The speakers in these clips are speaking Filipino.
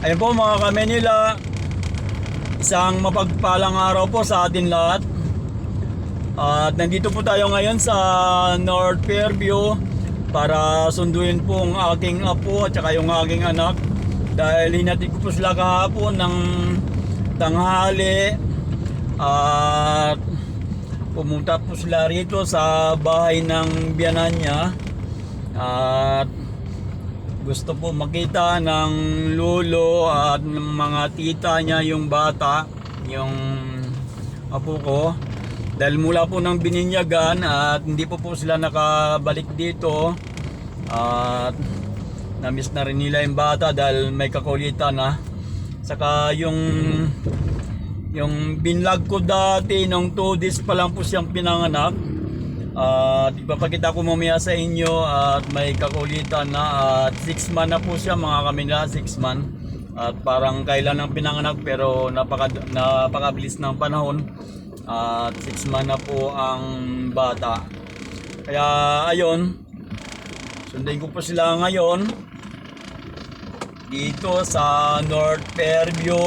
Ayun po mga Kamanila, isang mapagpalang araw po sa atin lahat. At nandito po tayo ngayon sa North Fairview para sunduin po ang aking apo at saka yung aking anak. Dahil hinatid ko po sila kahapon ng tanghali at pumunta po sila rito sa bahay ng biyanan niya. At gusto po makita ng lolo at ng mga tita niya yung bata, yung apo ko. Dahil mula po ng bininyagan at hindi po sila nakabalik dito. At namiss na rin nila yung bata dahil may kakulitan na. Saka yung binlog ko dati nung 2 days pa lang po siyang pinanganak. Ipapakita ko mamaya sa inyo at may kakulitan na at 6 months na po siya mga Kamanila, 6 months. At parang kailan ang pinanganak pero napakabilis ng panahon. At 6 months na po ang bata. Kaya ayun, sundin ko po sila ngayon dito sa North Fairview.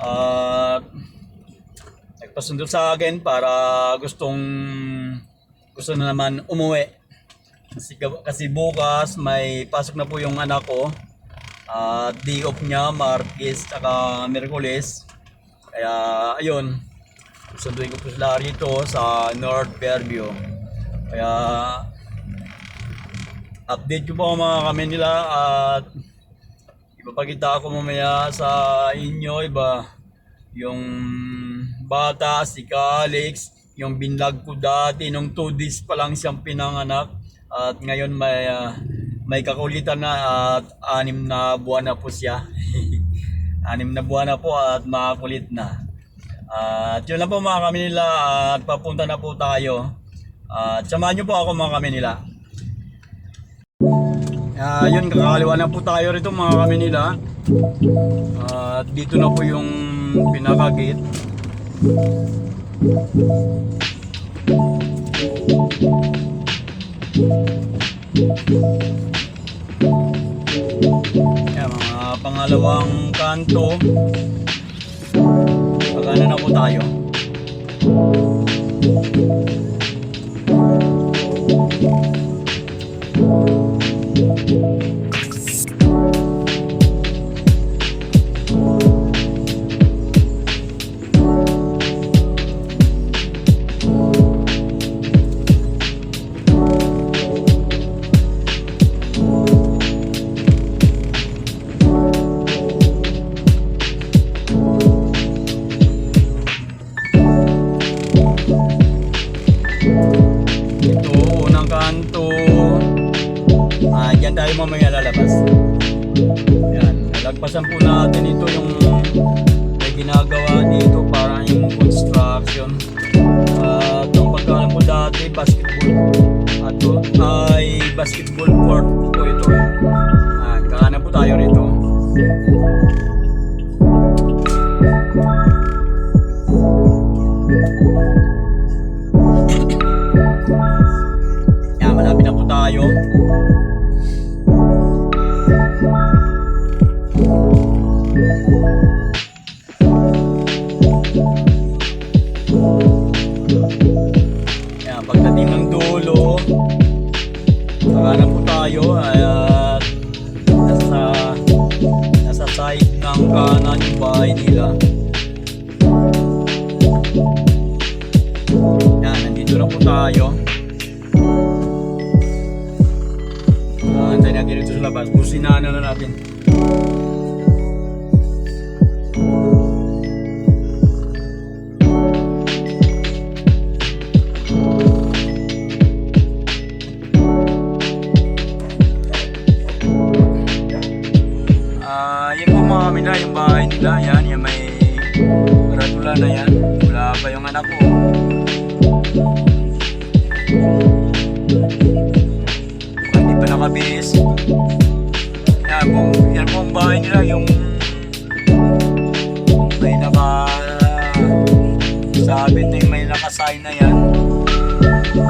At nagpasundo sa akin para gusto na naman umuwi. Kasi bukas may pasok na po yung anak ko. At day off niya, Martes at Miyerkules. Kaya ayun, sunduin ko po sila rito sa North Fairview. Kaya update ko po mga Kamanila at ipapakita ko mamaya sa inyo yung bata, si Calix, yung binlog ko dati nung 2 days pa lang siyang pinanganak at ngayon may kakulitan na at 6 na buwan na po siya. 6 na buwan na po at makakulit na. At yun lang po mga Kamanila at papunta na po tayo. At samahan nyo po ako mga Kamanila. Yun, kakaliwa na po tayo rito mga Kamanila. At dito na po yung pinaka-gate. Yan, mga pangalawang kanto. Pagana na po tayo. Diyan tayo mamaya lalabas. Yan, nalagpasan po natin ito yung may ginagawa dito para yung construction. Itong pagkalan po dati basketball. At ito ay basketball court po ito. Kakanan po tayo rito. Yan, malapit na po tayo. Yan, pagdating ng dulo, pagkanan po tayo at nasa side ng kanan yung bahay nila. Yan, nandito na po tayo. Antayin natin dito sa labas. Businahan na natin. Yan po mga Kamanila, yung bahay nila. Yan may karatula na yan. Wala pa yung anak ko. Hindi pa nakabihis. Yan po ang bahay nila. Yung may nakasabit na yung may nakasign na yan. Kung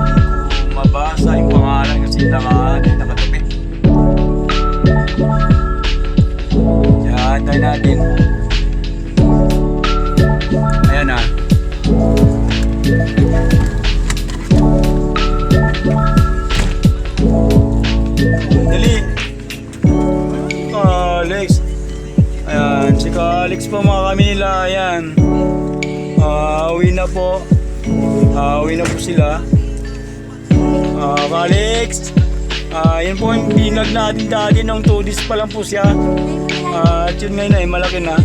mabasa yung pangalan kasi nakatupit. na po. Uwi na po sila. Alex, yun po yung binag natin dati nung 2 days pa lang po siya. At yun ngayon ay malaki na.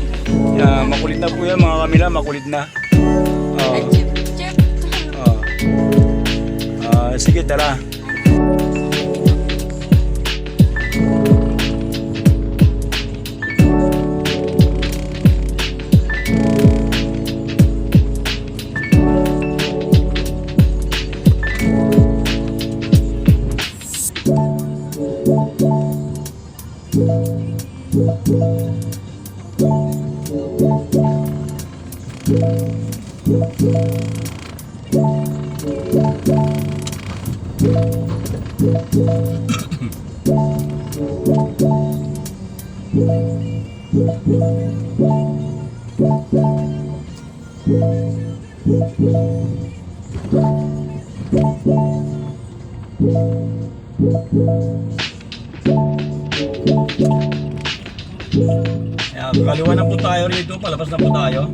Makulit na po yan mga kamila, makulit na. Sige, tara. Kaliwa na po tayo rito, palabas na po tayo.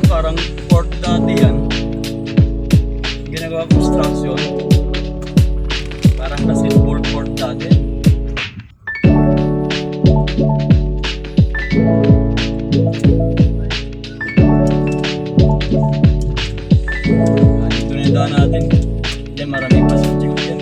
Parang port dati yan, ginagawa construction, parang basketball port dati. Ito na yung daan natin, yan maraming pasensyo yan.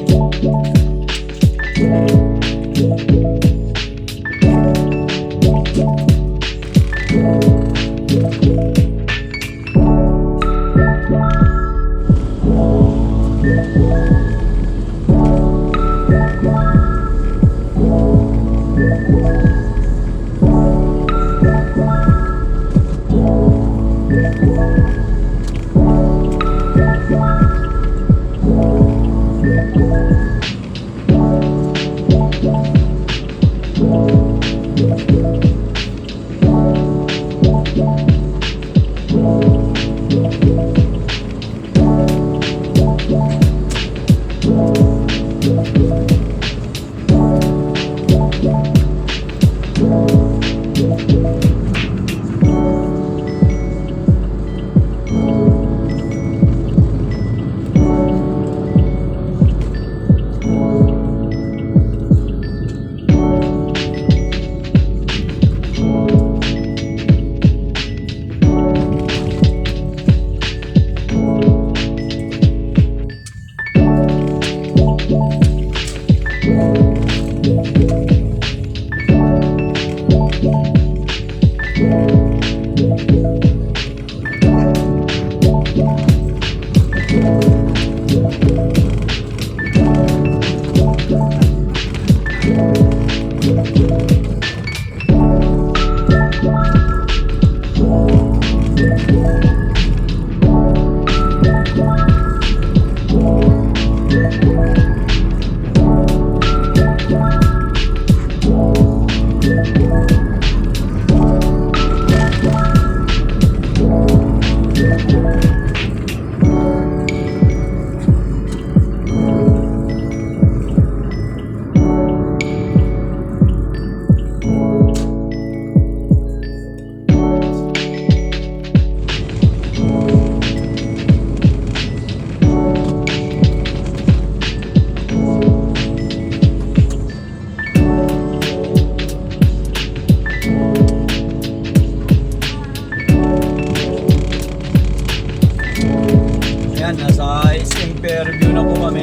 Fairview na po kami.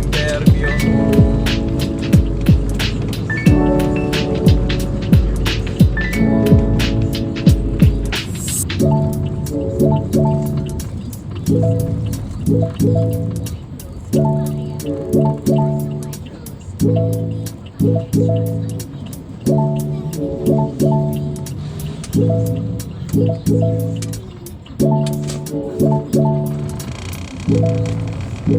Fairview. Eh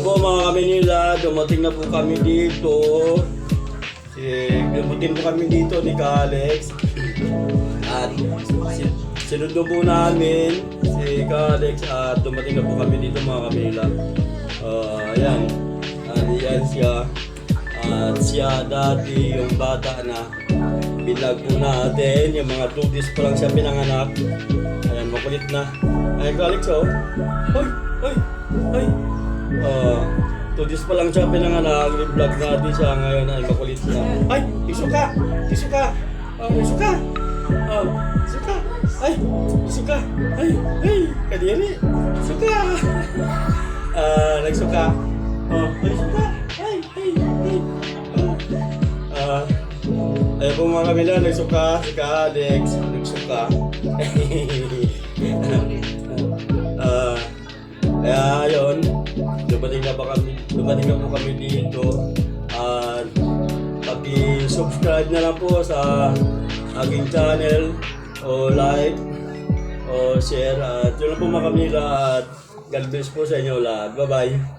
po mga Kamanila, dumating na po kami dito. Dumating po kami dito ni Alex. At sinundo po namin si Alex at dumating na po kami dito mga Kamanila. Ayan. Ayan siya. At siya dati yung bata na bilag po natin. Yung mga 2 days pa lang siya pinanganak. Ayan, makulit na. Ayan Alex oh. Hoy! Hoy! Hoy! 2 days pa lang siya pinanganak, i-vlog natin siya ngayon ay makulit na. Ay! Isuka! Isuka! Isuka! Isuka! Ay! Isuka! Ay! Ay! Kadiri! Isuka! Nagsuka! Ay! Isuka! Ay! Ay! Ay! Ayun po mga Kamila, nagsuka si Alex, nagsuka. Kaya ayun, dumating na po kami dito. At paki-subscribe na lang po sa aking channel o like o share at yun lang po mga Kamila at God bless po sa inyo lahat. Bye bye.